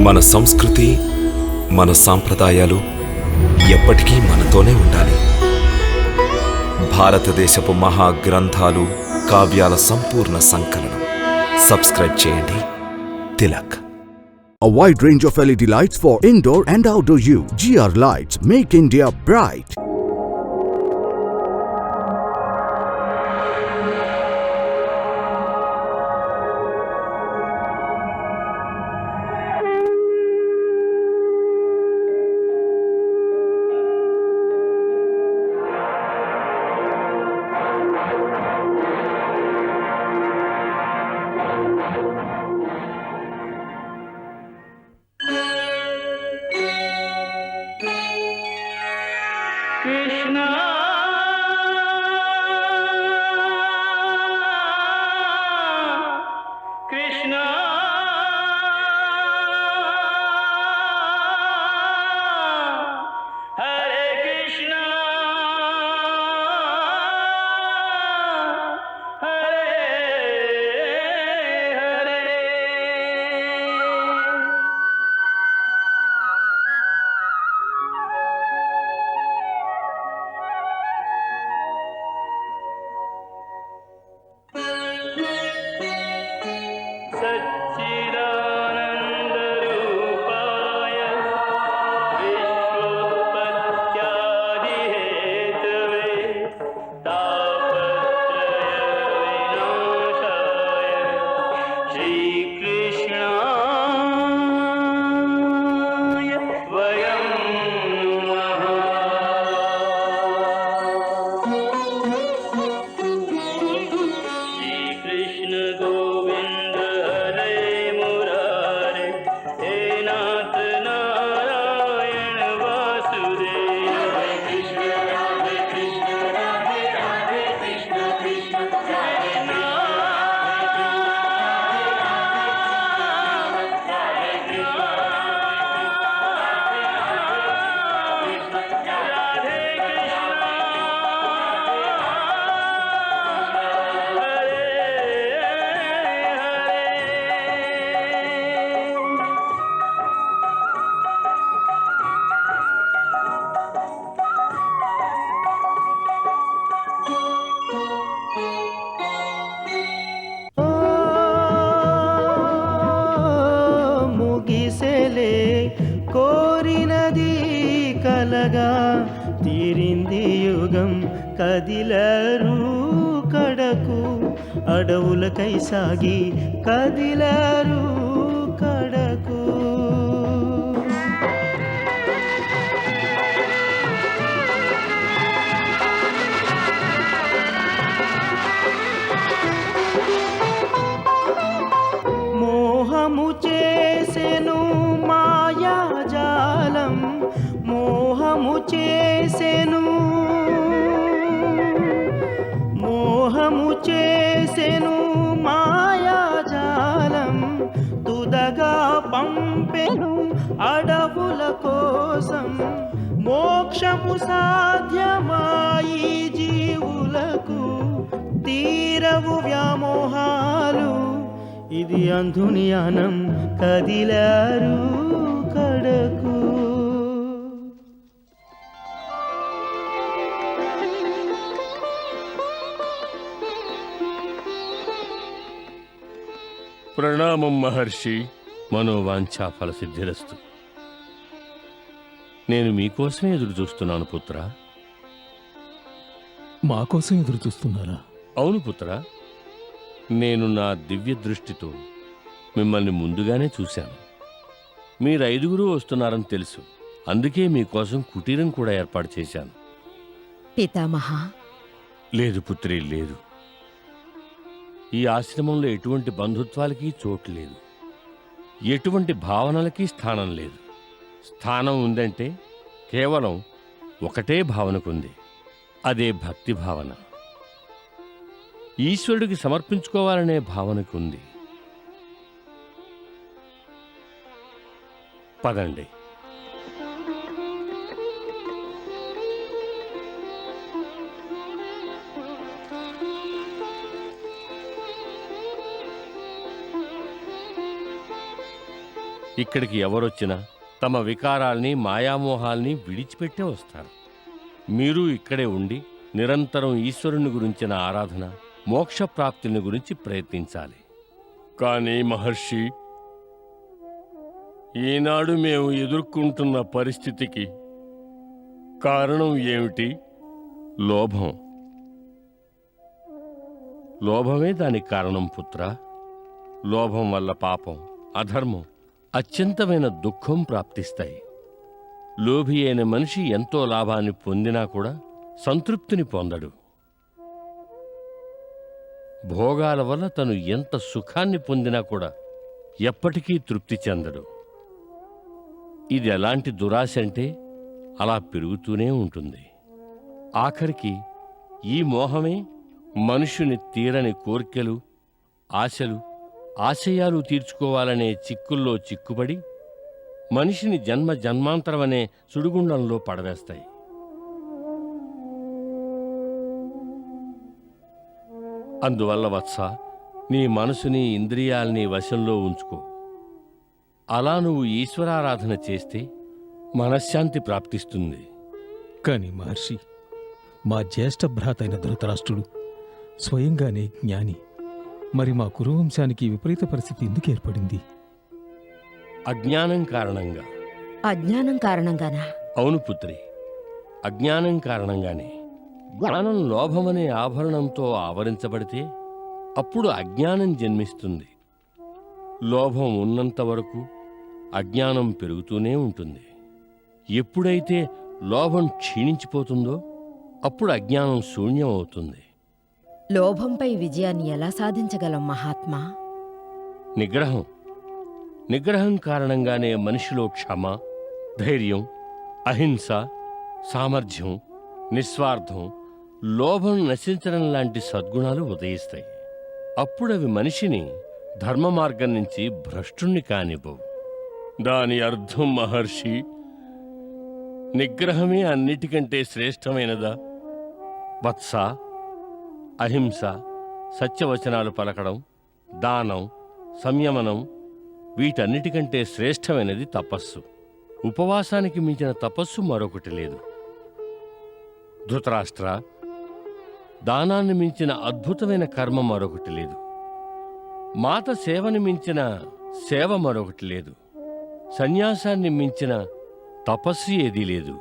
మన సంస్కృతి, మన సాంప్రదాయాలు ఎప్పటికీ మనతోనే ఉండాలి. భారతదేశపు మహా గ్రంథాలు, కావ్యాల సంపూర్ణ సంకలనం. సబ్స్క్రైబ్ చేయండి. Tilak. A wide range of LED lights for indoor and outdoor use. GR Lights make India bright. Krishna Krishna Hare Krishna Hare Hare. सच्चिदानन्दरूपाय विश्वोत्पत्त्यादिहेतवे तापत्रयविनाशाय श्रीकृष्णाय वयं श्रीकृष्ण गोविन्द हरे मुरारे हे नाथ नारायण वासुदेव. हरे कृष्ण राधे कृष्ण राधे राधे कृष्ण कृष्ण हरे ముగిసెలే కోరినది కలగా తీరింది యుగం కదిలరు కడకు అడవులకై సాగి కదిలరు కడకు. మోహము చేసెను మాయాజాలం మోహము చేసెను మాయాజాలం తుదగా పంపెను అడవుల కోసం మోక్షము సాధ్యమాయి జీవులకు తీరవు వ్యామోహాలు ఇది అంధుని యానం కదిలారు కడకు. ప్రణామం మహర్షి. మనోవాంఛా ఫలసిద్ధిరస్తు. నేను మీకోసమే ఎదురు చూస్తున్నాను పుత్ర. మాకోసం ఎదురు చూస్తున్నారా? అవును పుత్ర, నేను నా దివ్య దృష్టితో మిమ్మల్ని ముందుగానే చూశాను. మీరైదుగురు వస్తున్నారని తెలుసు. అందుకే మీకోసం కుటీరం కూడా ఏర్పాటు చేశాను. పితామహ, లేదు పుత్రి, లేదు. ఈ ఆశ్రమంలో ఎటువంటి బంధుత్వాలకి చోటు లేదు, ఎటువంటి భావనలకి స్థానం లేదు. స్థానం ఉందంటే కేవలం ఒకటే భావనకుంది, అదే భక్తి భావన. ఈశ్వరుడికి సమర్పించుకోవాలనే భావనకు ఉంది. పదండి. ఇక్కడికి ఎవరొచ్చినా తమ వికారాల్ని మాయామోహాల్ని విడిచిపెట్టే వస్తారు. మీరు ఇక్కడే ఉండి నిరంతరం ఈశ్వరుని గురించిన ఆరాధన, మోక్షప్రాప్తిని గురించి ప్రయత్నించాలి. కానీ మహర్షి, ఈనాడు మేము ఎదుర్కొంటున్న పరిస్థితికి కారణం ఏమిటి? లోభం. లోభమే దానికి కారణం పుత్ర. లోభం వల్ల పాపం, అధర్మం, అత్యంతమైన దుఃఖం ప్రాప్తిస్తాయి. లోభి అయిన మనిషి ఎంతో లాభాన్ని పొందినా కూడా సంతృప్తిని పొందడు. భోగాల వల్ల తను ఎంత సుఖాన్ని పొందినా కూడా ఎప్పటికీ తృప్తి చెందడు. ఇది ఎలాంటి దురాశ అంటే అలా పెరుగుతూనే ఉంటుంది. ఆఖరికి ఈ మోహమే మనుష్యుని తీరని కోర్కెలు, ఆశలు, ఆశయాలు తీర్చుకోవాలనే చిక్కుల్లో చిక్కుబడి మనిషిని జన్మ జన్మాంతరమనే సుడిగుండంలో పడవేస్తాయి. అందువల్ల వత్స, నీ మనసుని, ఇంద్రియాల్ని వశంలో ఉంచుకో. అలా నువ్వు ఈశ్వరారాధన చేస్తే మనశ్శాంతి ప్రాప్తిస్తుంది. కాని మహర్షి, మా జ్యేష్ఠ భ్రాతైన ధృతరాష్ట్రుడు స్వయంగానే జ్ఞాని. మరి మా కురువంశానికి విపరీత పరిస్థితి ఎందుకు ఏర్పడింది? అజ్ఞానం కారణంగా. అజ్ఞానం కారణంగానా? అవును పుత్రి, అజ్ఞానం కారణంగానే. జ్ఞానం లోభమనే ఆభరణంతో ఆవరించబడితే అప్పుడు అజ్ఞానం జన్మిస్తుంది. లోభం ఉన్నంత వరకు అజ్ఞానం పెరుగుతూనే ఉంటుంది. ఎప్పుడైతే లోభం క్షీణించిపోతుందో అప్పుడు అజ్ఞానం శూన్యం అవుతుంది. లోభంపై విజయాన్ని ఎలా సాధించగలం మహాత్మా? నిగ్రహం. నిగ్రహం కారణంగానే మనిషిలో క్షమ, ధైర్యం, అహింస, సామర్థ్యం, నిస్వార్థం, లోభం నశించడం లాంటి సద్గుణాలు ఉదయిస్తాయి. అప్పుడవి మనిషిని ధర్మ మార్గం నుంచి భ్రష్టుణ్ణి కానివ్వవు. దాని అర్థం మహర్షి, నిగ్రహమే అన్నిటికంటే శ్రేష్టమైనదా? వత్స, అహింస, సత్యవచనాలు పలకడం, దానం, సంయమనం, వీటన్నిటికంటే శ్రేష్టమైనది తపస్సు. ఉపవాసానికి మించిన తపస్సు మరొకటి లేదు. ధృతరాష్ట్ర, దానాన్ని మించిన అద్భుతమైన కర్మ మరొకటి లేదు. మాత సేవని మించిన సేవ మరొకటి లేదు. సన్యాసాన్ని మించిన తపస్సు ఏదీ లేదు.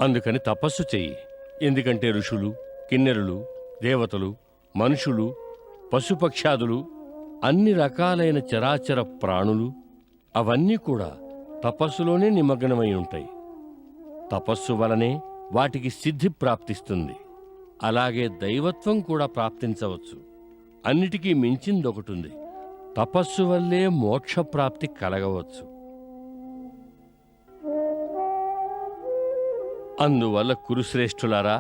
అందుకని తపస్సు చెయ్యి. ఎందుకంటే ఋషులు, కిన్నెరులు, దేవతలు, మనుషులు, పశుపక్షాదులు, అన్ని రకాలైన చరాచర ప్రాణులు అవన్నీ కూడా తపస్సులోనే నిమగ్నమై ఉంటాయి. తపస్సు వలనే వాటికి సిద్ధి ప్రాప్తిస్తుంది. అలాగే దైవత్వం కూడా ప్రాప్తించవచ్చు. అన్నిటికీ మించిందొకటుంది. తపస్సు వల్లే మోక్షప్రాప్తి కలగవచ్చు. అందువల్ల కురుశ్రేష్ఠులారా,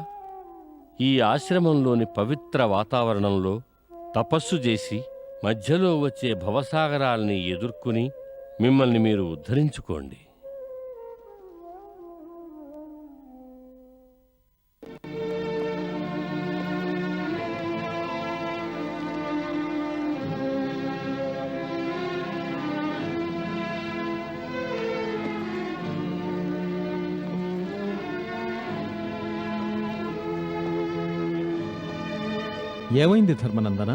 ఈ ఆశ్రమంలోని పవిత్ర వాతావరణంలో తపస్సు చేసి మధ్యలో వచ్చే భవసాగరాల్ని ఎదుర్కొని మిమ్మల్ని మీరు ఉద్ధరించుకోండి. ఏమైంది ధర్మనందన?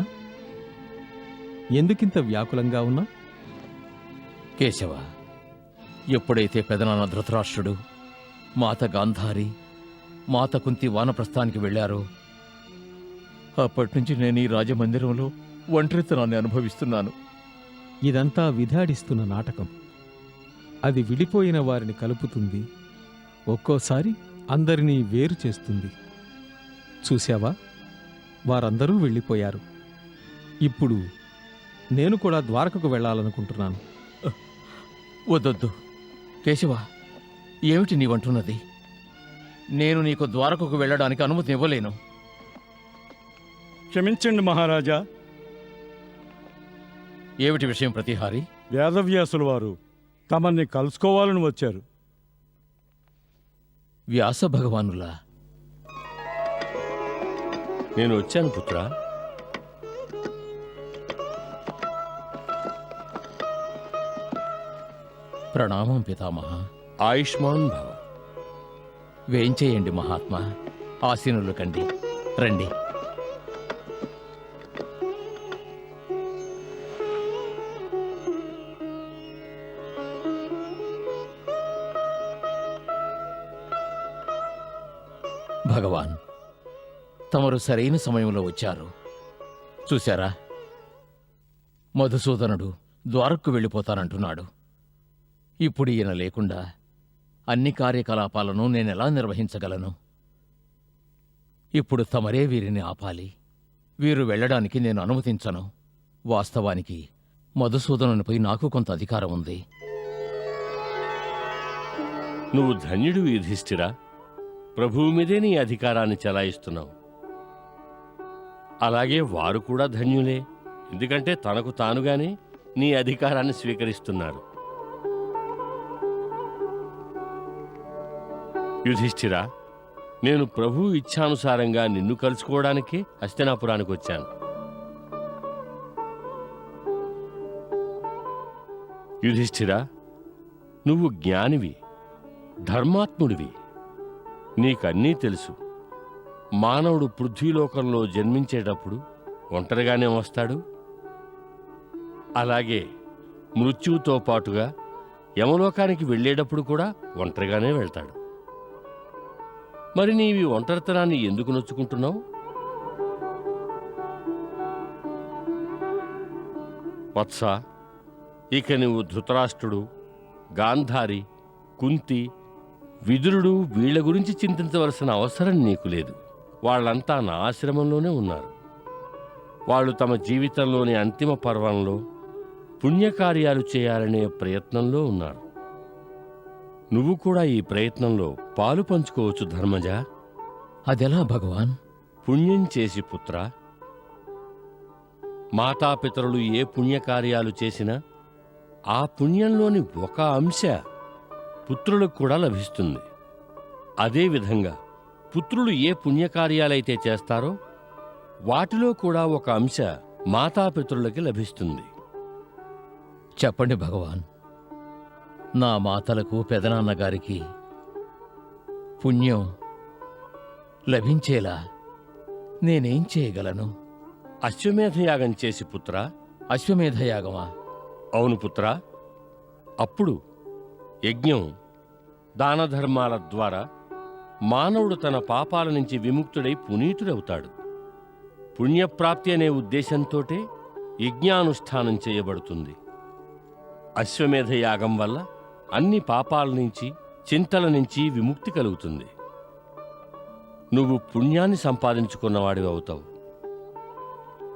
ఎందుకింత వ్యాకులంగా ఉన్నా? కేశవ, ఎప్పుడైతే పెదనాన్న ధృతరాష్ట్రుడు, మాత గాంధారి, మాత కుంతి వానప్రస్థానికి వెళ్లారో అప్పటినుంచి నేను ఈ రాజమందిరంలో ఒంటరితనాన్ని అనుభవిస్తున్నాను. ఇదంతా విధాడిస్తున్న నాటకం. అది విడిపోయిన వారిని కలుపుతుంది, ఒక్కోసారి అందరినీ వేరు చేస్తుంది. చూశావా, వారందరూ వెళ్ళిపోయారు. ఇప్పుడు నేను కూడా ద్వారకకు వెళ్ళాలనుకుంటున్నాను. వద్దొద్దు కేశవ, ఏమిటి నీవంటున్నది? నేను నీకు ద్వారకకు వెళ్ళడానికి అనుమతి ఇవ్వలేను. క్షమించండి మహారాజా. ఏమిటి విషయం ప్రతిహారి? వేదవ్యాసుల వారు తమన్ని కలుసుకోవాలని వచ్చారు. వ్యాస భగవానులా? నేను వచ్చాను పుత్రా. ప్రణామం పితామహ. ఆయుష్మాన్ భవ. వేంచేయండి మహాత్మా. ఆసీనులు కండి. రండి. భగవాన్, తమరు సరైన సమయంలో వచ్చారు. చూశారా, మధుసూదనుడు ద్వారక్కు వెళ్ళిపోతానంటున్నాడు. ఇప్పుడు ఈయన లేకుండా అన్ని కార్యకలాపాలను నేనెలా నిర్వహించగలను? ఇప్పుడు తమరే వీరిని ఆపాలి. వీరు వెళ్ళడానికి నేను అనుమతించను. వాస్తవానికి మధుసూదనునిపై నాకు కొంత అధికారం ఉంది. నువ్వు ధన్యుడు యుధిష్ఠిరా. ప్రభువు మీదే నీ అధికారాన్ని చెలాయిస్తున్నావు. అలాగే వారు కూడా ధన్యులే. ఎందుకంటే తనకు తానుగానే నీ అధికారాన్ని స్వీకరిస్తున్నారు. యుధిష్ఠిరా, నేను ప్రభువు ఇచ్ఛానుసారంగా నిన్ను కలుసుకోవడానికే హస్తినాపురానికి వచ్చాను. యుధిష్ఠిరా, నువ్వు జ్ఞానివి, ధర్మాత్ముడివి. నీకన్నీ తెలుసు. మానవుడు పృథ్వీలోకంలో జన్మించేటప్పుడు ఒంటరిగానే వస్తాడు. అలాగే మృత్యువుతో పాటుగా యమలోకానికి వెళ్ళేటప్పుడు కూడా ఒంటరిగానే వెళ్తాడు. మరి నీవి ఒంటరితనాన్ని ఎందుకు నొచ్చుకుంటున్నావు? వత్స, ఇక నువ్వు ధృతరాష్ట్రుడు, గాంధారి, కుంతి, విదురుడు వీళ్ల గురించి చింతించవలసిన అవసరం నీకు లేదు. వాళ్ళంతా నా ఆశ్రమంలోనే ఉన్నారు. వాళ్ళు తమ జీవితంలోని అంతిమ పర్వంలో పుణ్యకార్యాలు చేయాలనే ప్రయత్నంలో ఉన్నారు. నువ్వు కూడా ఈ ప్రయత్నంలో పాలు పంచుకోవచ్చు ధర్మజ. అదెలా భగవాన్? పుణ్యం చేసి పుత్ర, మాతాపితరులు ఏ పుణ్యకార్యాలు చేసినా ఆ పుణ్యంలోని ఒక అంశ పుత్రులకు కూడా లభిస్తుంది. అదేవిధంగా పుత్రులు ఏ పుణ్యకార్యాలైతే చేస్తారో వాటిలో కూడా ఒక అంశ మాతాపితరులకి లభిస్తుంది. చెప్పండి భగవాన్, నా మాతలకు పెదనాన్నగారికి పుణ్యం లభించేలా నేనేం చేయగలను? అశ్వమేధయాగం చేసి పుత్ర. అశ్వమేధయాగమా? అవును పుత్ర. అప్పుడు యజ్ఞం, దానధర్మాల ద్వారా మానవుడు తన పాపాల నుంచి విముక్తుడై పునీతుడవుతాడు. పుణ్యప్రాప్తి అనే ఉద్దేశంతోటే యజ్ఞానుష్ఠానం చేయబడుతుంది. అశ్వమేధ యాగం వల్ల అన్ని పాపాల నుంచి, చింతల నుంచి విముక్తి కలుగుతుంది. నువ్వు పుణ్యాన్ని సంపాదించుకున్నవాడివి అవుతావు.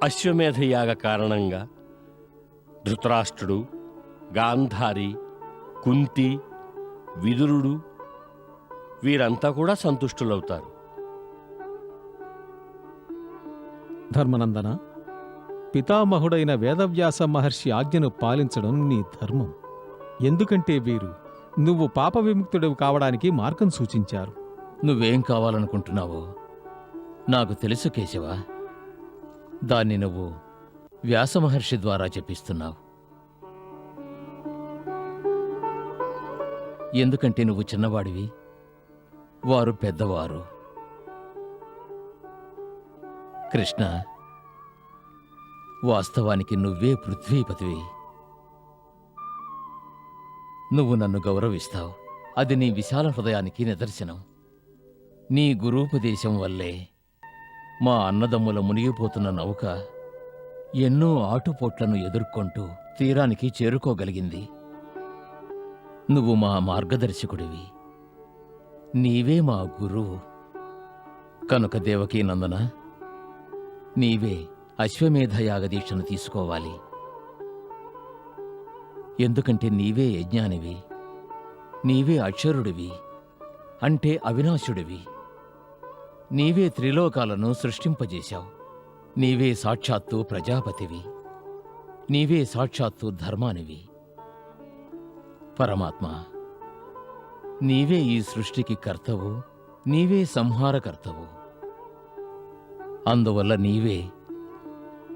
అశ్వమేధ యాగ కారణంగా ధృతరాష్ట్రుడు, గాంధారి, కుంతి, విదురుడు వీరంతా కూడా సంతుష్టులవుతారు. ధర్మనందన, పితామహుడైన వేదవ్యాస మహర్షి ఆజ్ఞను పాలించడం నీ ధర్మం. ఎందుకంటే వీరు నువ్వు పాప విముక్తుడివి కావడానికి మార్గం సూచించారు. నువ్వేం కావాలనుకుంటున్నావో నాకు తెలుసు కేశవ. దాన్ని నువ్వు వ్యాసమహర్షి ద్వారా చెప్పిస్తున్నావు. ఎందుకంటే నువ్వు చిన్నవాడివి, వారు పెద్దవారు. కృష్ణ, వాస్తవానికి నువ్వే పృథ్వీపతివి. నువ్వు నన్ను గౌరవిస్తావు. అది నీ విశాల హృదయానికి నిదర్శనం. నీ గురూపదేశం వల్లే మా అన్నదమ్ముల మునిగిపోతున్న నౌక ఎన్నో ఆటుపోట్లను ఎదుర్కొంటూ తీరానికి చేరుకోగలిగింది. నువ్వు మా మార్గదర్శకుడివి. నీవే మా గురువు. కనుక దేవకీ నందన, నీవే అశ్వమేధ యాగదీక్షను తీసుకోవాలి. ఎందుకంటే నీవే యజ్ఞానివి, నీవే అక్షరుడివి, అంటే అవినాశుడివి. నీవే త్రిలోకాలను సృష్టింపజేశావు. నీవే సాక్షాత్తు ప్రజాపతివి. నీవే సాక్షాత్తు ధర్మానివి. పరమాత్మ, నీవే ఈ సృష్టికి కర్తవు, నీవే సంహారకర్తవు. అందువల్ల నీవే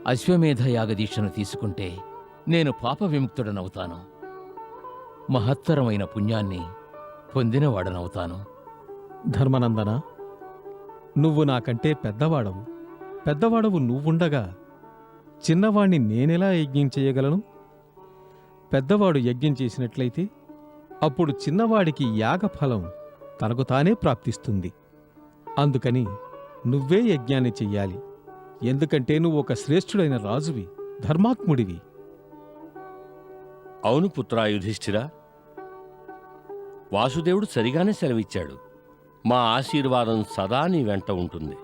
అశ్వమేధ యాగదీక్షను తీసుకుంటే నేను పాప విముక్తుడనవుతాను. మహత్తరమైన పుణ్యాన్ని పొందినవాడనవుతాను. ధర్మనందన, నువ్వు నాకంటే పెద్దవాడవు నువ్వుండగా చిన్నవాణ్ణి నేనెలా యజ్ఞం చేయగలను? పెద్దవాడు యజ్ఞం చేసినట్లయితే అప్పుడు చిన్నవాడికి యాగఫలం తనకు తానే ప్రాప్తిస్తుంది. అందుకని నువ్వే యజ్ఞాన్ని చెయ్యాలి. ఎందుకంటే నువ్వు ఒక శ్రేష్ఠుడైన రాజువి, ధర్మాత్ముడివి. అవును పుత్రా యుధిష్ఠిరా, వాసుదేవుడు సరిగానే సెలవిచ్చాడు. మా ఆశీర్వాదం సదా నీ వెంట ఉంటుంది.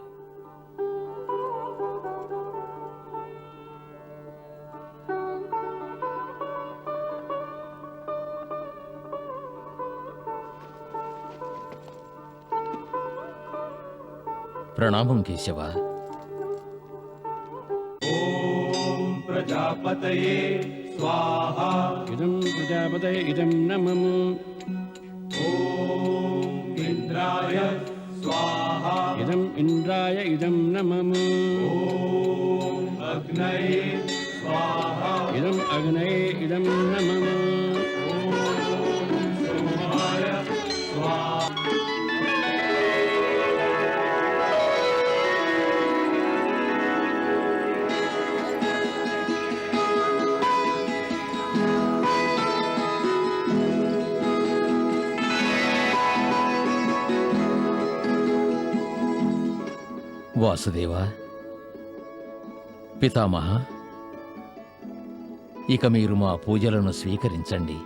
ప్రణామం కేశవ. ఇదం ప్రజాపతయే ఇదం నమః. ఇదం ఇంద్రాయ ఇదం నమః. ఇదం అగ్నయే ఇదం నమః. వాసుదేవ, పితామహ, ఇక మీరు మా పూజలను స్వీకరించండి.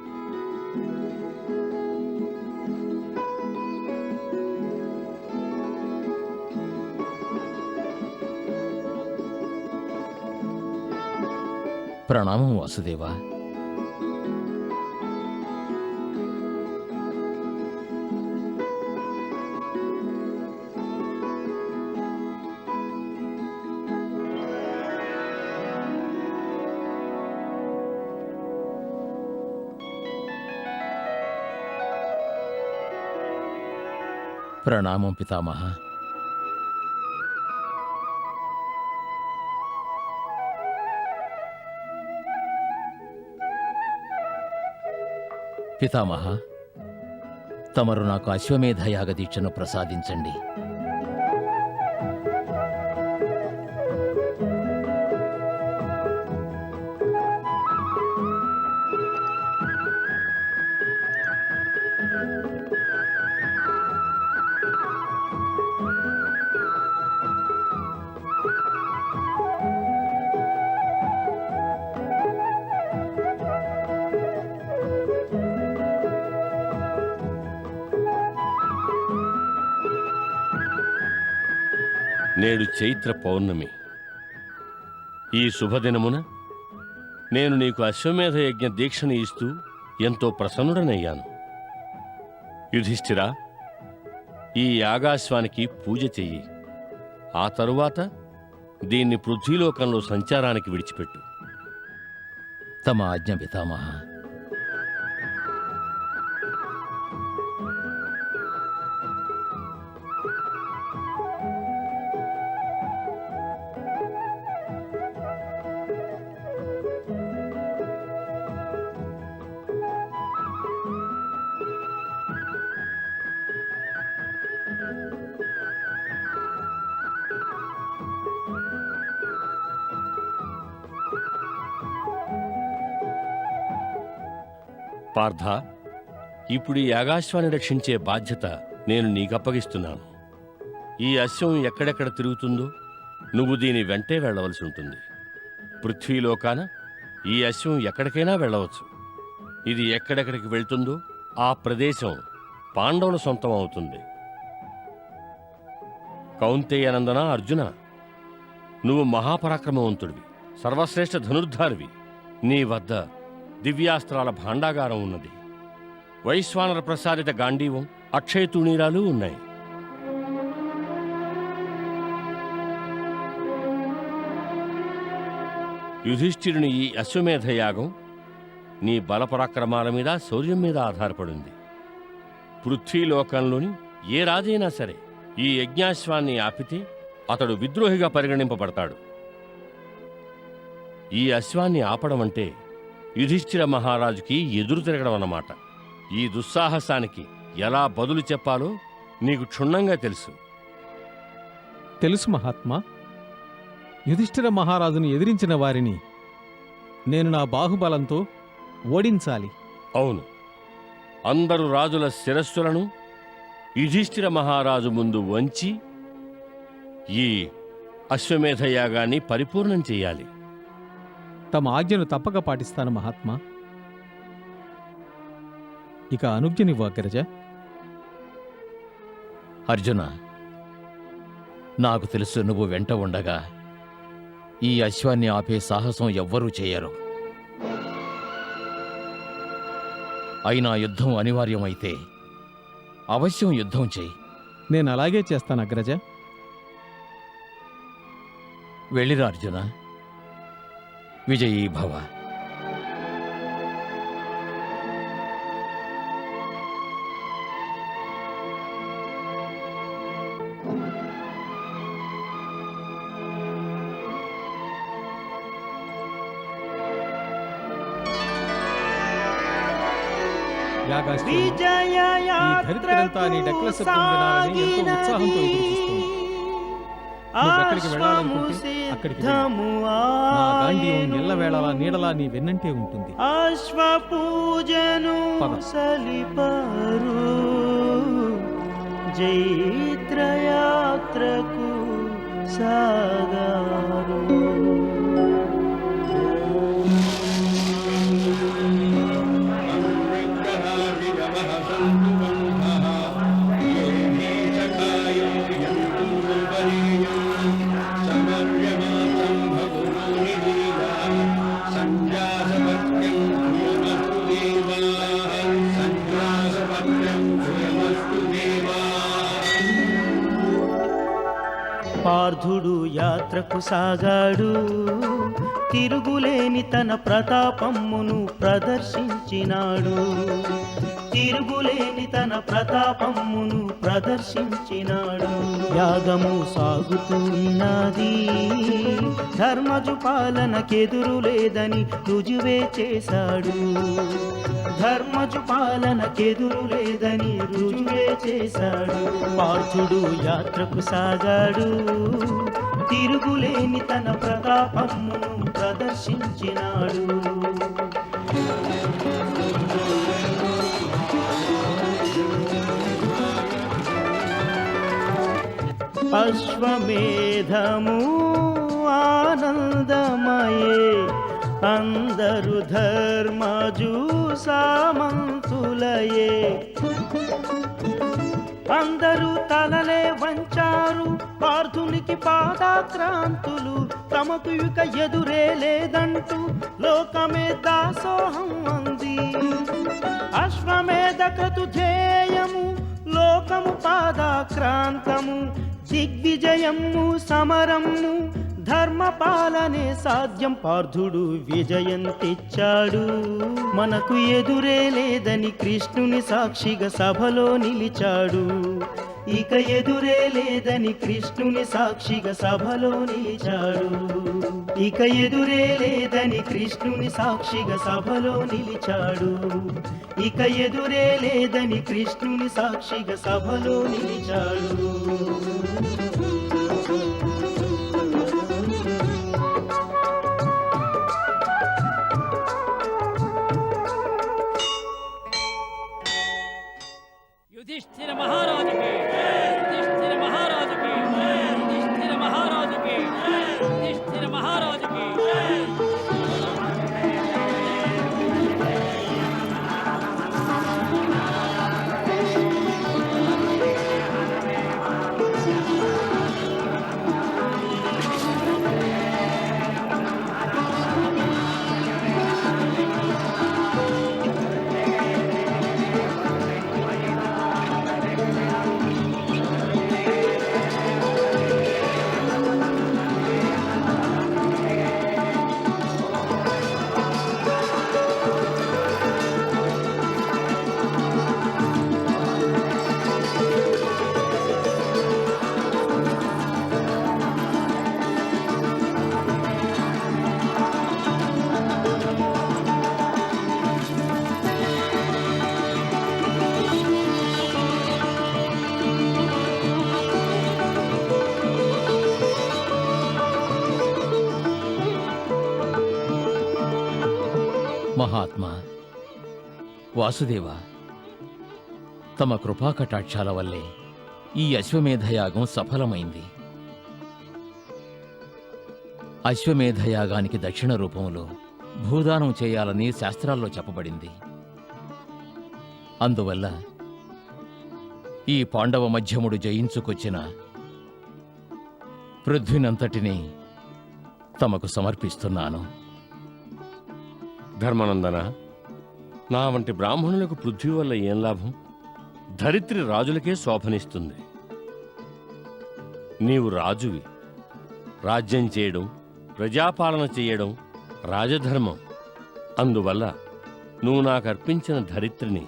ప్రణామం వాసుదేవ. ప్రణామం పితామహ. పితామహ, తమరు నాకు అశ్వమేధ యాగ దీక్షను ప్రసాదించండి. నేడు చైత్ర పౌర్ణమి. ఈ శుభదినమున నేను నీకు అశ్వమేధ యజ్ఞ దీక్షను ఇస్తూ ఎంతో ప్రసన్నుడనయ్యాను. యుధిష్ఠిరా, ఈ యాగాశ్వానికి పూజ చెయ్యి. ఆ తరువాత దీన్ని పృథ్వీలోకంలో సంచారానికి విడిచిపెట్టు. తమ ఆజ్ఞ పితామహ. పార్థ, ఇప్పుడు ఈ యాగాశ్వాన్ని రక్షించే బాధ్యత నేను నీకప్పగిస్తున్నాను. ఈ అశ్వం ఎక్కడెక్కడ తిరుగుతుందో నువ్వు దీని వెంటే వెళ్ళవలసి ఉంటుంది. పృథ్వీలోకాన ఈ అశ్వం ఎక్కడికైనా వెళ్ళవచ్చు. ఇది ఎక్కడెక్కడికి వెళ్తుందో ఆ ప్రదేశం పాండవుల సొంతం అవుతుంది. కౌంతేయనందన అర్జున, నువ్వు మహాపరాక్రమవంతుడివి, సర్వశ్రేష్ఠ ధనుర్ధారివి. నీ వద్ద దివ్యాస్త్రాల భాండాగారం ఉన్నది. వైశ్వానర ప్రసాదిత గాంధీవం, అక్షయ తూణీరాలు ఉన్నాయి. యుధిష్ఠిరుని ఈ అశ్వమేధ యాగం నీ బలపరాక్రమాల మీద, శౌర్యం మీద ఆధారపడింది. పృథ్వీలోకంలోని ఏ రాజైనా సరే ఈ యజ్ఞాశ్వాన్ని ఆపితే అతడు విద్రోహిగా పరిగణింపబడతాడు. ఈ అశ్వాన్ని ఆపడం అంటే యుధిష్ఠిర మహారాజుకి ఎదురు తిరగడం అన్నమాట. ఈ దుస్సాహసానికి ఎలా బదులు చెప్పాలో నీకు క్షుణ్ణంగా తెలుసు. తెలుసు మహాత్మా. యుధిష్ఠిర మహారాజును ఎదిరించిన వారిని నేను నా బాహుబలంతో ఓడించాలి. అవును, అందరు రాజుల శిరస్సులను యుధిష్ఠిర మహారాజు ముందు వంచి ఈ అశ్వమేధ యాగాన్ని పరిపూర్ణం చెయ్యాలి. తమ ఆజ్ఞను తప్పక పాటిస్తాను మహాత్మా. ఇక అనుజ్ఞనివ్వు అగ్రజ. అర్జున, నాకు తెలుసు నువ్వు వెంట ఉండగా ఈ అశ్వాన్ని ఆపే సాహసం ఎవ్వరూ చేయరు. అయినా యుద్ధం అనివార్యమైతే అవశ్యం యుద్ధం చెయ్యి. నేను అలాగే చేస్తాను అగ్రజ. వెళ్ళిరా అర్జున. విజయీ భవ. యాగాశ్వం విజయ ఈ ధరిత్రంతా నీ డెక్కల శబ్దం వినాలని ఎంతో ఉత్సాహంతో ఎదురుచూస్తోంది. నువ్వు ఎక్కడికి వెళ్ళాలనుకుంటే అక్కడికి వెళ్ళు. నా గాంధీవం ఎల్లవేళలా నీడలా నీ వెన్నంటే ఉంటుంది. అశ్వపూజను పద. సలిపరు జైత్రయాత్రకు సాగారు. పార్థుడు యాత్రకు సాగాడు, తిరుగులేని తన ప్రతాపమ్మును ప్రదర్శించినాడు. తిరుగులేని తన ప్రతాపమ్మును ప్రదర్శించినాడు. యాగము సాగుతున్నది, ధర్మజు పాలనకెదురు లేదని రుజువే చేశాడు. ధర్మజు పాలనకెదురు లేదని రుజువే చేశాడు. పార్థుడు యాత్రకు సాగాడు, తిరుగులేని తన ప్రతాపమును ప్రదర్శించినాడు. అశ్వమేధము ఆనందమయే, అందరు ధర్మజు సామంతులయే. అందరూ తలలే వంచారు, పార్థునికి పాదాక్రాంతులు. తమకు ఇక ఎదురే లేదంటూ లోకమే దాసోహం అంది. అశ్వమేధ క్రతు ధ్యేయము, లోకము పాదాక్రాంతము. దిగ్విజయము సమరము, ధర్మ పాలనే సాధ్యం. పార్థుడు విజయం తెచ్చాడు, మనకు ఎదురే లేదని కృష్ణుని సాక్షిగా సభలో నిలిచాడు. ఇక ఎదురే లేదని కృష్ణుని సాక్షిగా సభలో నిలిచాడు. ఇక ఎదురే లేదని కృష్ణుని సాక్షిగా సభలో నిలిచాడు. ఇక ఎదురే లేదని కృష్ణుని సాక్షిగా సభలో నిలిచాడు. युधिष्ठिर महाराज की युधिष्ठिर महाराज की युधिष्ठिर महाराज की युधिष्ठिर महाराज की మహాత్మా వాసుదేవ, తమ కృపాకటాక్షాల వల్లే ఈ అశ్వమేధయాగం సఫలమైంది. అశ్వమేధయాగానికి దక్షిణ రూపంలో భూదానం చేయాలని శాస్త్రాల్లో చెప్పబడింది. అందువల్ల ఈ పాండవ మధ్యముడు జయించుకొచ్చిన పృథ్వినంతటినీ తమకు సమర్పిస్తున్నాను. ధర్మనందన, నా వంటి బ్రాహ్మణులకు పృథ్వీ వల్ల ఏం లాభం? ధరిత్రి రాజులకే శోభనిస్తుంది. నీవు రాజువి. రాజ్యం చేయడం, ప్రజాపాలన చేయడం రాజధర్మం. అందువల్ల నువ్వు నాకు అర్పించిన ధరిత్రిని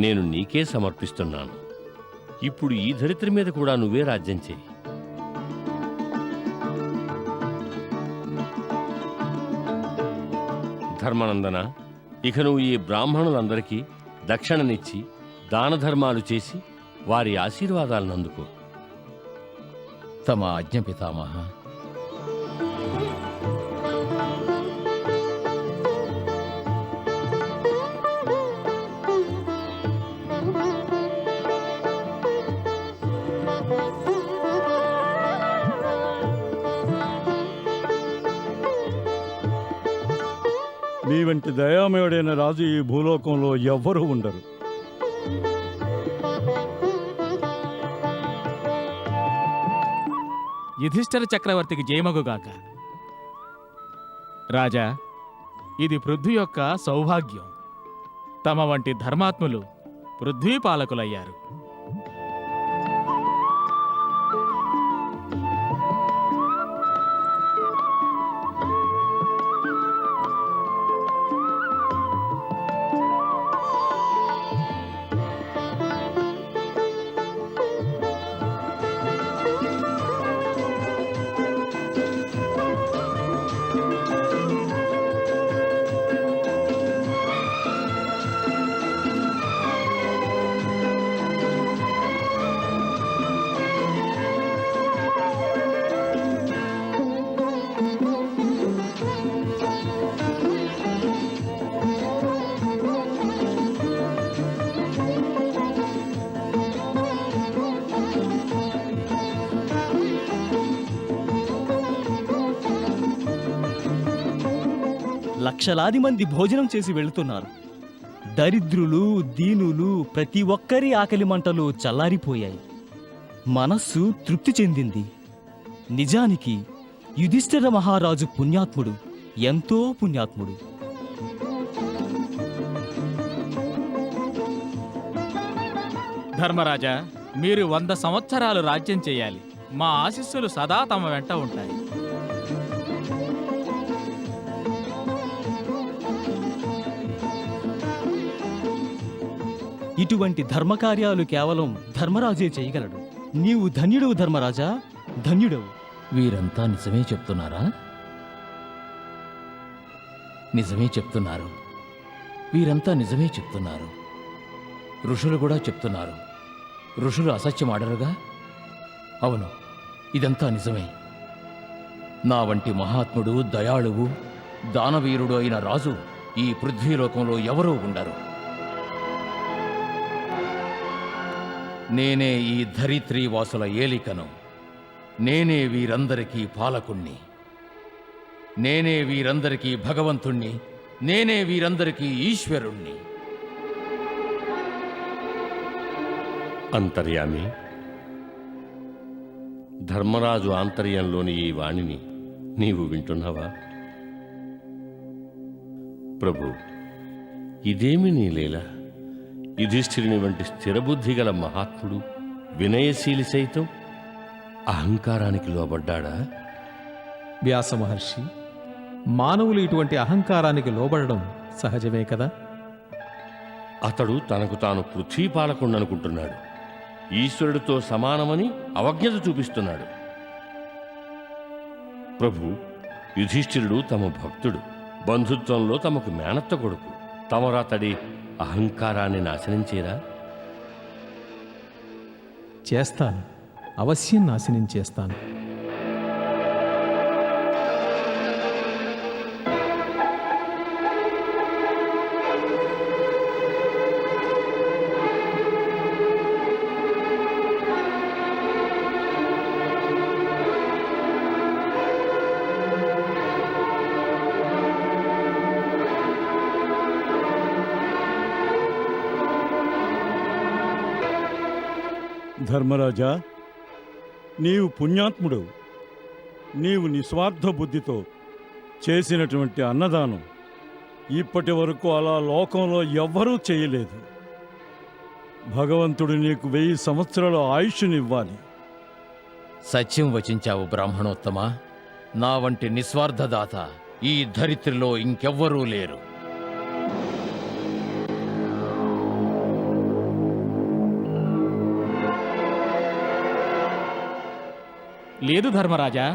నేను నీకే సమర్పిస్తున్నాను. ఇప్పుడు ఈ ధరిత్రి మీద కూడా నువ్వే రాజ్యం చేయి. ధర్మనందన, ఇక నువ్వు ఈ బ్రాహ్మణులందరికీ దక్షిణనిచ్చి దానధర్మాలు చేసి వారి ఆశీర్వాదాలను అందుకో. తమ ఆజ్ఞ పితామహ. మీ వంటి దయామయుడైన రాజు ఈ భూలోకంలో ఎవ్వరూ ఉండరు. యుధిష్ఠిర చక్రవర్తికి జయమగుగాక. రాజా, ఇది పృథ్వీ యొక్క సౌభాగ్యం. తమ వంటి ధర్మాత్ములు పృథ్వీ పాలకులయ్యారు. లక్షలాది మంది భోజనం చేసి వెళుతున్నారు. దరిద్రులు, దీనులు, ప్రతి ఒక్కరి ఆకలి మంటలు చల్లారిపోయాయి. మనస్సు తృప్తి చెందింది. నిజానికి యుధిష్ఠిర మహారాజు పుణ్యాత్ముడు, ఎంతో పుణ్యాత్ముడు. ధర్మరాజా, మీరు 100 సంవత్సరాలు రాజ్యం చేయాలి. మా ఆశీస్సులు సదా తమ వెంట ఉంటాయి. ఇటువంటి ధర్మకార్యాలు కేవలం ధర్మరాజే చేయగలడు. నీవు ధన్యుడవు ధర్మరాజా, ధన్యుడవు. వీరంతా నిజమే చెప్తున్నారా? నిజమే చెప్తున్నారు. వీరంతా నిజమే చెప్తున్నారు. ఋషులు కూడా చెప్తున్నారు. ఋషులు అసత్యం ఆడరుగా? అవును, ఇదంతా నిజమే. నా వంటి మహాత్ముడు, దయాళువు, దానవీరుడు అయిన రాజు ఈ పృథ్వీలోకంలో ఎవరూ ఉండరు. నేనే ఈ ధరిత్రీ వాసుల ఏలికను. నేనే వీరందరికీ పాలకుణ్ణి. నేనే వీరందరికీ భగవంతుణ్ణి. నేనే వీరందరికీ ఈశ్వరుణ్ణి. అంతర్యామి, ధర్మరాజు ఆంతర్యంలోని ఈ వాణిని నీవు వింటున్నావా? ప్రభు, ఇదేమి నీ లీల? యుధిష్ఠిరుని వంటి స్థిరబుద్ధి గల మహాత్ముడు, వినయశీలి సైతం అహంకారానికి లోబడ్డాడా? వ్యాస మహర్షి, మానవులు ఇటువంటి అహంకారానికి లోబడడం సహజమే కదా. అతడు తనకు తాను పృథ్వీపాలకుండనుకుంటున్నాడు. ఈశ్వరుడితో సమానమని అవజ్ఞత చూపిస్తున్నాడు. ప్రభు, యుధిష్ఠిరుడు తమ భక్తుడు, బంధుత్వంలో తమకు మేనత్త కొడుకు. తమరు అతడి అహంకారాన్ని నాశనం చేయరా? చేస్తాను, అవశ్యం నాశనం చేస్తాను. ధర్మరాజా, నీవు పుణ్యాత్ముడు. నీవు నిస్వార్థ బుద్ధితో చేసినటువంటి అన్నదానం ఇప్పటి వరకు అలా లోకంలో ఎవ్వరూ చేయలేదు. భగవంతుడు నీకు 1000 సంవత్సరాల ఆయుష్నివ్వాలి. సత్యం వచించావు బ్రాహ్మణోత్తమ. నా వంటి నిస్వార్థదాత ఈ ధరిత్రిలో ఇంకెవ్వరూ లేరు. లేదు ధర్మరాజా,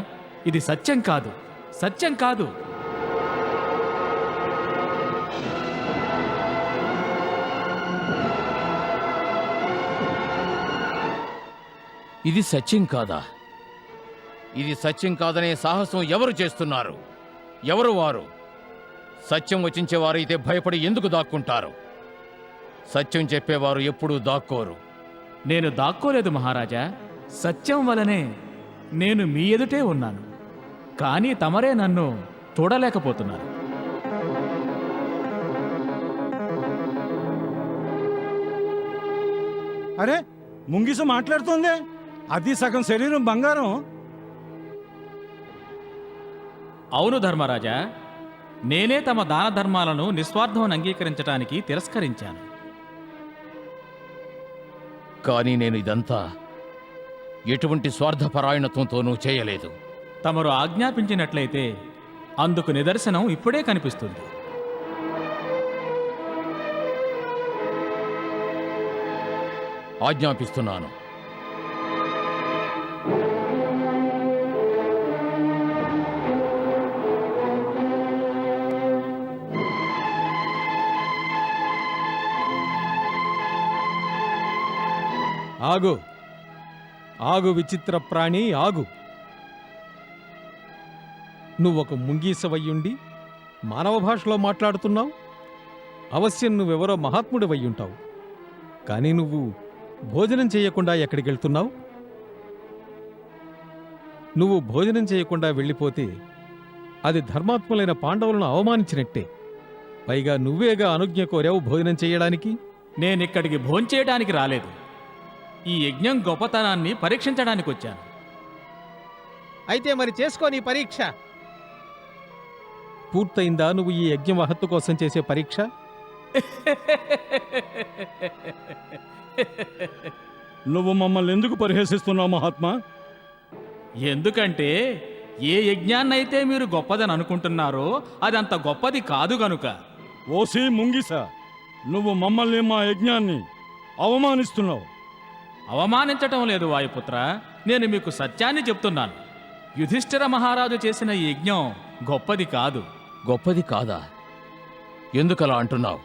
ఇది సత్యం కాదు, సత్యం కాదు. ఇది సత్యం కాదా? ఇది సత్యం కాదనే సాహసం ఎవరు చేస్తున్నారు? ఎవరు వారు? సత్యం వచించేవారైతే భయపడి ఎందుకు దాక్కుంటారు? సత్యం చెప్పేవారు ఎప్పుడూ దాక్కోరు. నేను దాక్కోలేదు మహారాజా. సత్యం వలనే నేను మీ ఎదుటే ఉన్నాను. కానీ తమరే నన్ను చూడలేకపోతున్నారు. అరే, ముంగిస మాట్లాడుతోందే. అది సగం శరీరం బంగారం. అవును ధర్మరాజా, నేనే తమ దాన ధర్మాలను నిస్వార్థం అంగీకరించడానికి తిరస్కరించాను. కానీ నేను ఇదంతా ఎటువంటి స్వార్థపరాయణత్వంతోనూ చేయలేదు. తమరు ఆజ్ఞాపించినట్లయితే అందుకు నిదర్శనం ఇప్పుడే కనిపిస్తుంది. ఆజ్ఞాపిస్తున్నాను. ఆగు, ఆగు విచిత్ర ప్రాణి, ఆగు. నువ్వొక ముంగీసవయ్యుండి మానవ భాషలో మాట్లాడుతున్నావు. అవశ్యం నువ్వెవరో మహాత్ముడివయ్యుంటావు. కానీ నువ్వు భోజనం చేయకుండా ఎక్కడికి వెళ్తున్నావు? నువ్వు భోజనం చేయకుండా వెళ్ళిపోతే అది ధర్మాత్ములైన పాండవులను అవమానించినట్టే. పైగా నువ్వేగా అనుజ్ఞ కోరావు భోజనం చేయడానికి. నేనిక్కడికి భోంచేయడానికి రాలేదు. ఈ యజ్ఞం గొప్పతనాన్ని పరీక్షించడానికి వచ్చాను. అయితే మరి చేసుకో నీ పరీక్ష. పూర్తయిందా నువ్వు ఈ యజ్ఞ మహత్తు కోసం చేసే పరీక్ష? నువ్వు మమ్మల్ని ఎందుకు పరిహసిస్తున్నావు మహాత్మా? ఎందుకంటే ఏ యజ్ఞాన్నైతే మీరు గొప్పదని అనుకుంటున్నారో అది అంత గొప్పది కాదు గనుక. ఓసి ముంగిస, నువ్వు మమ్మల్ని, మా యజ్ఞాన్ని అవమానిస్తున్నావు. అవమానించటం లేదు వాయుపుత్ర, నేను మీకు సత్యాన్ని చెప్తున్నాను. యుధిష్ఠిర మహారాజు చేసిన ఈ యజ్ఞం గొప్పది కాదు. గొప్పది కాదా? ఎందుకలా అంటున్నావు?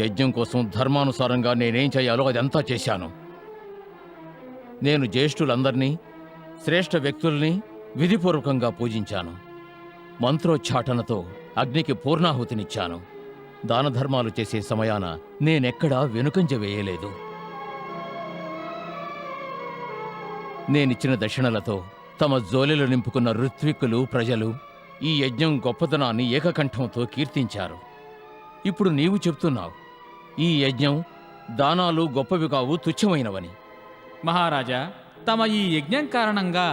యజ్ఞం కోసం ధర్మానుసారంగా నేనేం చేయాలో అదంతా చేశాను. నేను జ్యేష్ఠులందరినీ, శ్రేష్ఠ వ్యక్తుల్ని విధిపూర్వకంగా పూజించాను. మంత్రోచ్చాటనతో అగ్నికి పూర్ణాహుతినిచ్చాను. దానధర్మాలు చేసే సమయాన నేనెక్కడా వెనుకంజ వేయలేదు. నేనిచ్చిన దక్షిణలతో తమ జోలెలు నింపుకున్న ఋత్విక్కులు, ప్రజలు ఈ యజ్ఞం గొప్పతనాన్ని ఏకకంఠంతో కీర్తించారు. ఇప్పుడు నీవు చెప్తున్నావు ఈ యజ్ఞం, దానాలు గొప్పవి కావు, తుచ్చమైనవని. మహారాజా, తమ ఈ యజ్ఞం కారణంగా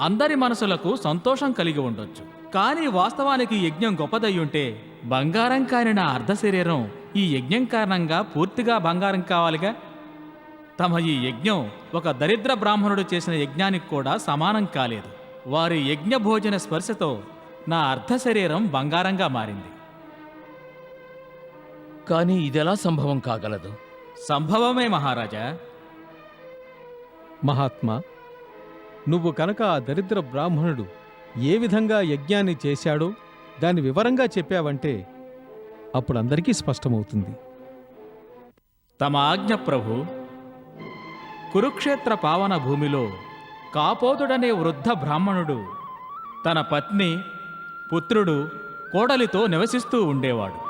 అందరి మనసులకు సంతోషం కలిగి ఉండొచ్చు. కానీ వాస్తవానికి యజ్ఞం గొప్పదయ్యుంటే బంగారం కాని నా అర్ధ శరీరం ఈ యజ్ఞం కారణంగా పూర్తిగా బంగారం కావాలిగా. తమ ఈ యజ్ఞం ఒక దరిద్ర బ్రాహ్మణుడు చేసిన యజ్ఞానికి కూడా సమానం కాలేదు. వారి యజ్ఞ భోజన స్పర్శతో నా అర్ధ శరీరం బంగారంగా మారింది. కానీ ఇదెలా సంభవం కాగలదు? సంభవమే మహారాజా. మహాత్మా, నువ్వు కనుక ఆ దరిద్ర బ్రాహ్మణుడు ఏ విధంగా యజ్ఞాన్ని చేశాడో దాన్ని వివరంగా చెప్పావంటే అప్పుడు అందరికీ స్పష్టమవుతుంది. తమ ఆజ్ఞ ప్రభు. కురుక్షేత్ర పావన భూమిలో కాపోతుడనే వృద్ధ బ్రాహ్మణుడు తన పత్ని, పుత్రుడు, కోడలితో నివసిస్తూ ఉండేవాడు.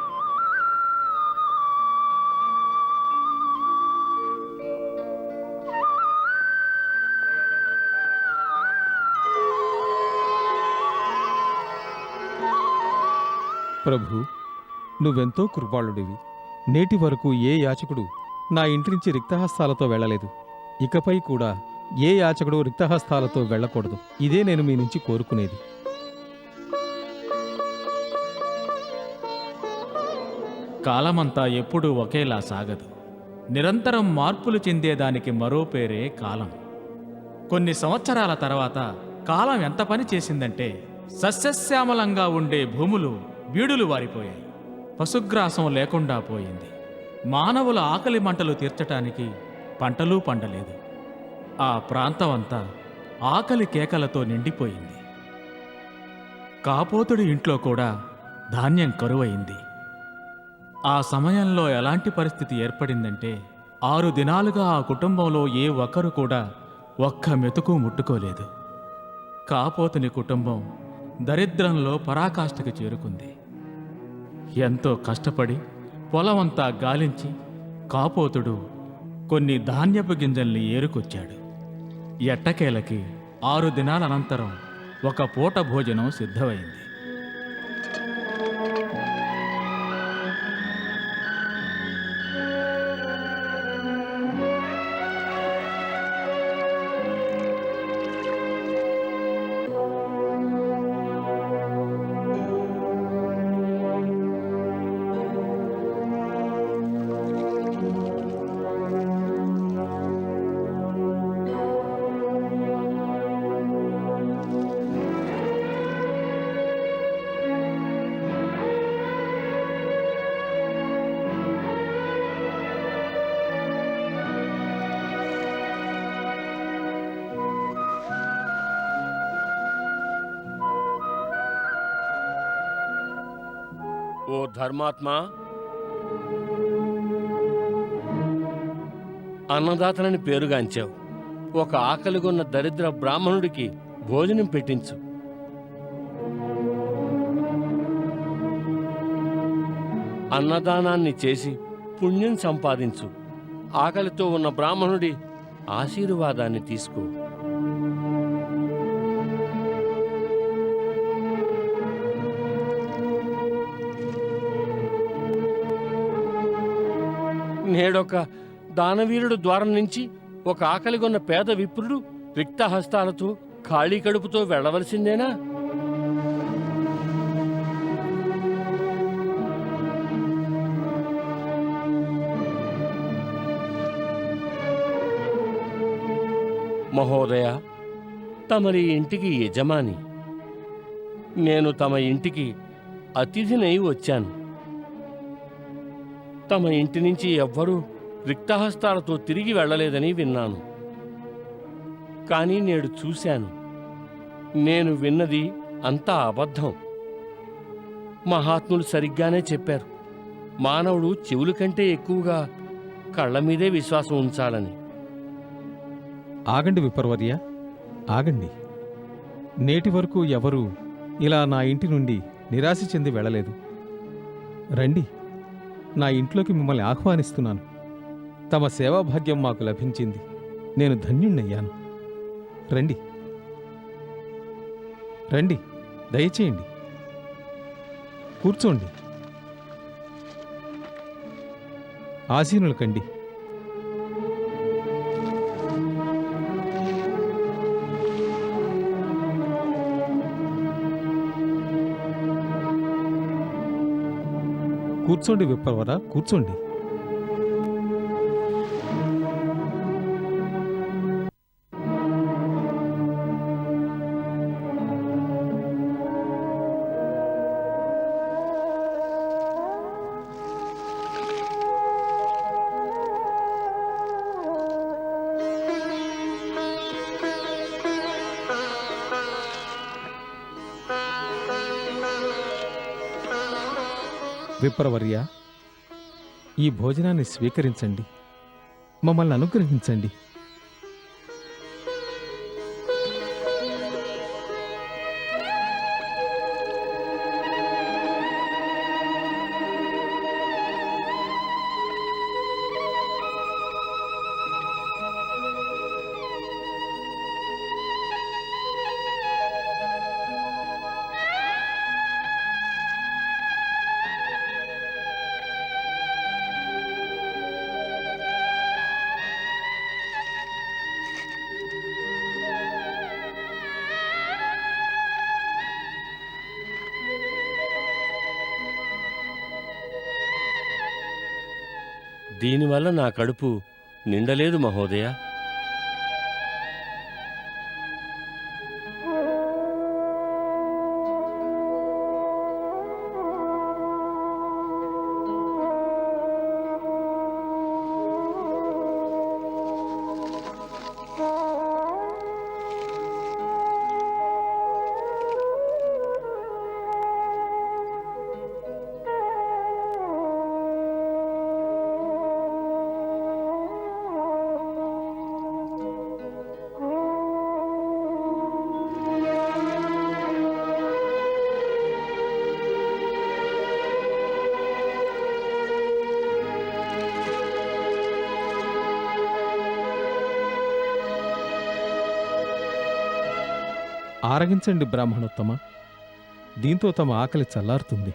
ప్రభు, నువ్వెంతో కృపాళుడివి. నేటి వరకు ఏ యాచకుడు నా ఇంటి నుంచి రిక్తహస్తాలతో వెళ్ళలేదు. ఇకపై కూడా ఏ యాచకుడు రిక్తహస్తాలతో వెళ్ళకూడదు. ఇదే నేను మీ నుంచి కోరుకునేది. కాలమంతా ఎప్పుడూ ఒకేలా సాగదు. నిరంతరం మార్పులు చెందేదానికి మరో పేరే కాలం. కొన్ని సంవత్సరాల తర్వాత కాలం ఎంత పని చేసిందంటే సస్యశ్యామలంగా ఉండే భూములు బీడులు వారిపోయాయి. పశుగ్రాసం లేకుండా పోయింది. మానవుల ఆకలి మంటలు తీర్చటానికి పంటలు పండలేదు. ఆ ప్రాంతం అంతా ఆకలి కేకలతో నిండిపోయింది. కాపోతుడి ఇంట్లో కూడా ధాన్యం కరువయింది. ఆ సమయంలో ఎలాంటి పరిస్థితి ఏర్పడిందంటే 6 దినాలుగా ఆ కుటుంబంలో ఏ ఒక్కరు కూడా ఒక్క మెతుకు ముట్టుకోలేదు. కాపోతుని కుటుంబం దరిద్రంలో పరాకాష్ఠకి చేరుకుంది. ఎంతో కష్టపడి పొలమంతా గాలించి కాపోతుడు కొన్ని ధాన్యపు గింజల్ని ఏరుకొచ్చాడు. ఎట్టకేలకి 6 దినాల అనంతరం ఒక పూట భోజనం సిద్ధమైంది. ఓ ధర్మాత్మా, అన్నదాతలని పేరుగాంచావు. ఒక ఆకలిగొన్న దరిద్ర బ్రాహ్మణుడికి భోజనం పెట్టించు. అన్నదానాన్ని చేసి పుణ్యం సంపాదించు. ఆకలితో ఉన్న బ్రాహ్మణుడి ఆశీర్వాదాన్ని తీసుకో. నేడొక దానవీరుడు ద్వారం నుంచి ఒక ఆకలిగొన్న పేద విప్రుడు రిక్తహస్తాలతో ఖాళీ కడుపుతో వెళ్ళవలసిందేనా? మహోదయ, తమరి ఇంటికి యజమాని. నేను తమ ఇంటికి అతిథినై వచ్చాను. తమ ఇంటి నుంచి ఎవ్వరూ రిక్తహస్తాలతో తిరిగి వెళ్ళలేదని విన్నాను. కానీ నేడు చూశాను. నేను విన్నది అంతా అబద్ధం. మహాత్ములు సరిగ్గానే చెప్పారు. మానవుడు చెవుల కంటే ఎక్కువగా కళ్ళ మీదే విశ్వాసం ఉంచాలని. ఆగండి విపర్వర్య, ఆగండి. నేటి వరకు ఎవరూ ఇలా నా ఇంటి నుండి నిరాశ చెంది వెళ్ళలేదు. రండి, నా ఇంట్లోకి మిమ్మల్ని ఆహ్వానిస్తున్నాను. తమ సేవాభాగ్యం మాకు లభించింది. నేను ధన్యుణ్ణయ్యాను. రండి రండి, దయచేయండి, కూర్చోండి, ఆసీనులు కండి. కూర్చోండి విప్రవర, కూర్చోండి. విప్రవర్య, ఈ భోజనాన్ని స్వీకరించండి, మమ్మల్ని అనుగ్రహించండి. దీనివల్ల నా కడుపు నిండలేదు మహోదయ. ఆరగించండి బ్రాహ్మణోత్తమ, దీంతో తమ ఆకలి చల్లారుతుంది.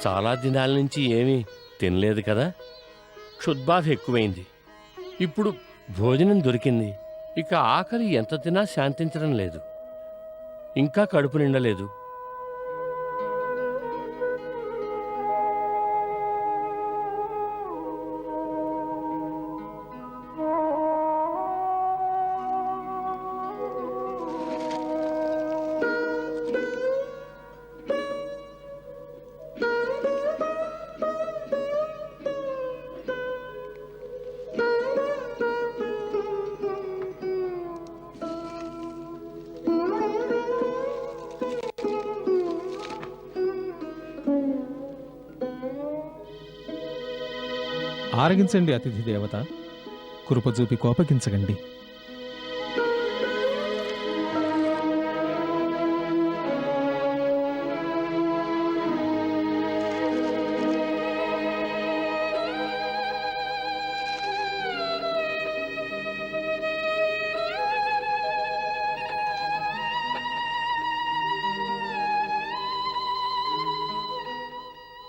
చాలా దినాల నుంచి ఏమీ తినలేదు కదా, క్షుద్బాధ ఎక్కువైంది. ఇప్పుడు భోజనం దొరికింది, ఇక ఆకలి ఎంత తినా శాంతించడం లేదు, ఇంకా కడుపు నిండలేదు. ఆరగించండి అతిథి దేవత, కృపచూపి కోపగించకండి.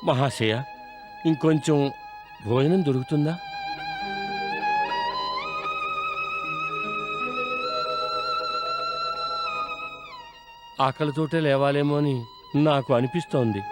మహాశయ, ఇంకొంచెం భోజనం దొరుకుతుందా? ఆకలితోటే లేవాలేమో అని నాకు అనిపిస్తోంది.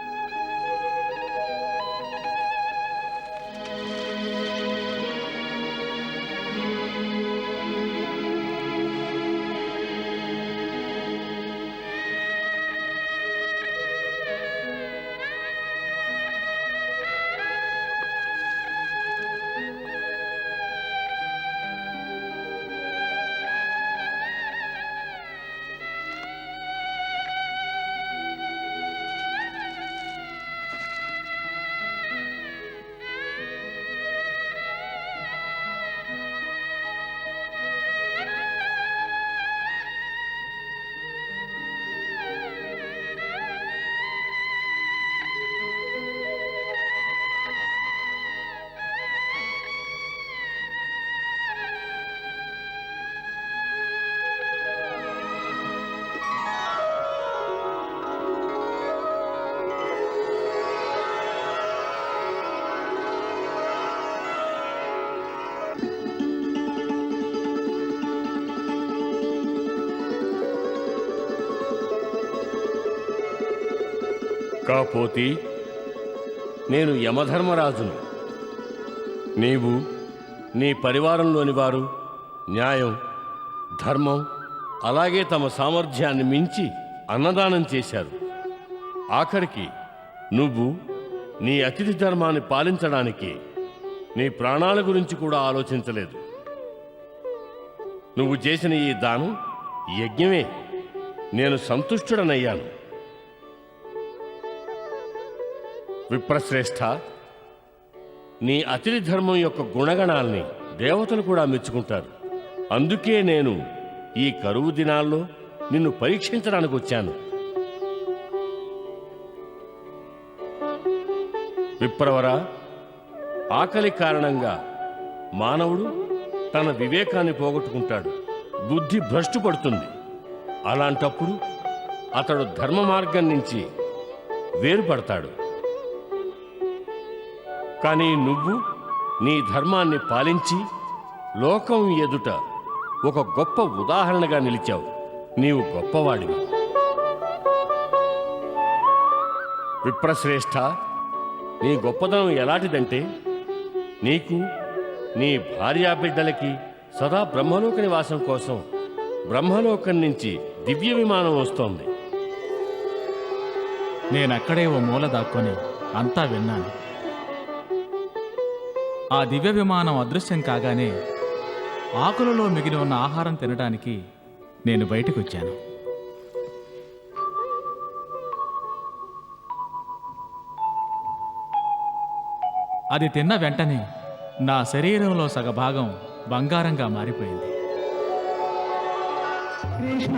కాపోతి, నేను యమధర్మరాజును. నీవు, నీ పరివారంలోని వారు న్యాయం, ధర్మం, అలాగే తమ సామర్థ్యాన్ని మించి అన్నదానం చేశారు. ఆఖరికి నువ్వు నీ అతిథి ధర్మాన్ని పాలించడానికి నీ ప్రాణాల గురించి కూడా ఆలోచించలేదు. నువ్వు చేసిన ఈ దానం యజ్ఞమే. నేను సంతుష్టుడనయ్యాను. విప్రశ్రేష్ఠ, నీ అతిథి ధర్మం యొక్క గుణగణాల్ని దేవతలు కూడా మెచ్చుకుంటారు. అందుకే నేను ఈ కరువు దినాల్లో నిన్ను పరీక్షించడానికి వచ్చాను. విప్రవర, ఆకలి కారణంగా మానవుడు తన వివేకాన్ని పోగొట్టుకుంటాడు, బుద్ధి భ్రష్టు పడుతుంది. అలాంటప్పుడు అతడు ధర్మ మార్గం నుంచి వేరుపడతాడు. కానీ నువ్వు నీ ధర్మాన్ని పాలించి లోకం ఎదుట ఒక గొప్ప ఉదాహరణగా నిలిచావు. నీవు గొప్పవాడివి. విప్రశ్రేష్ఠ, నీ గొప్పదనం ఎలాంటిదంటే నీకు నీ భార్యాబిడ్డలకి సదా బ్రహ్మలోక నివాసం కోసం బ్రహ్మలోకం నుంచి దివ్య విమానం వస్తోంది. నేనక్కడే ఓ మూల దాక్కొని అంతా విన్నాను. ఆ దివ్య విమానం అదృశ్యం కాగానే ఆకులలో మిగిలి ఉన్న ఆహారం తినడానికి నేను బయటకు వచ్చాను. అది తిన్న వెంటనే నా శరీరంలో సగభాగం బంగారంగా మారిపోయింది. కృష్ణ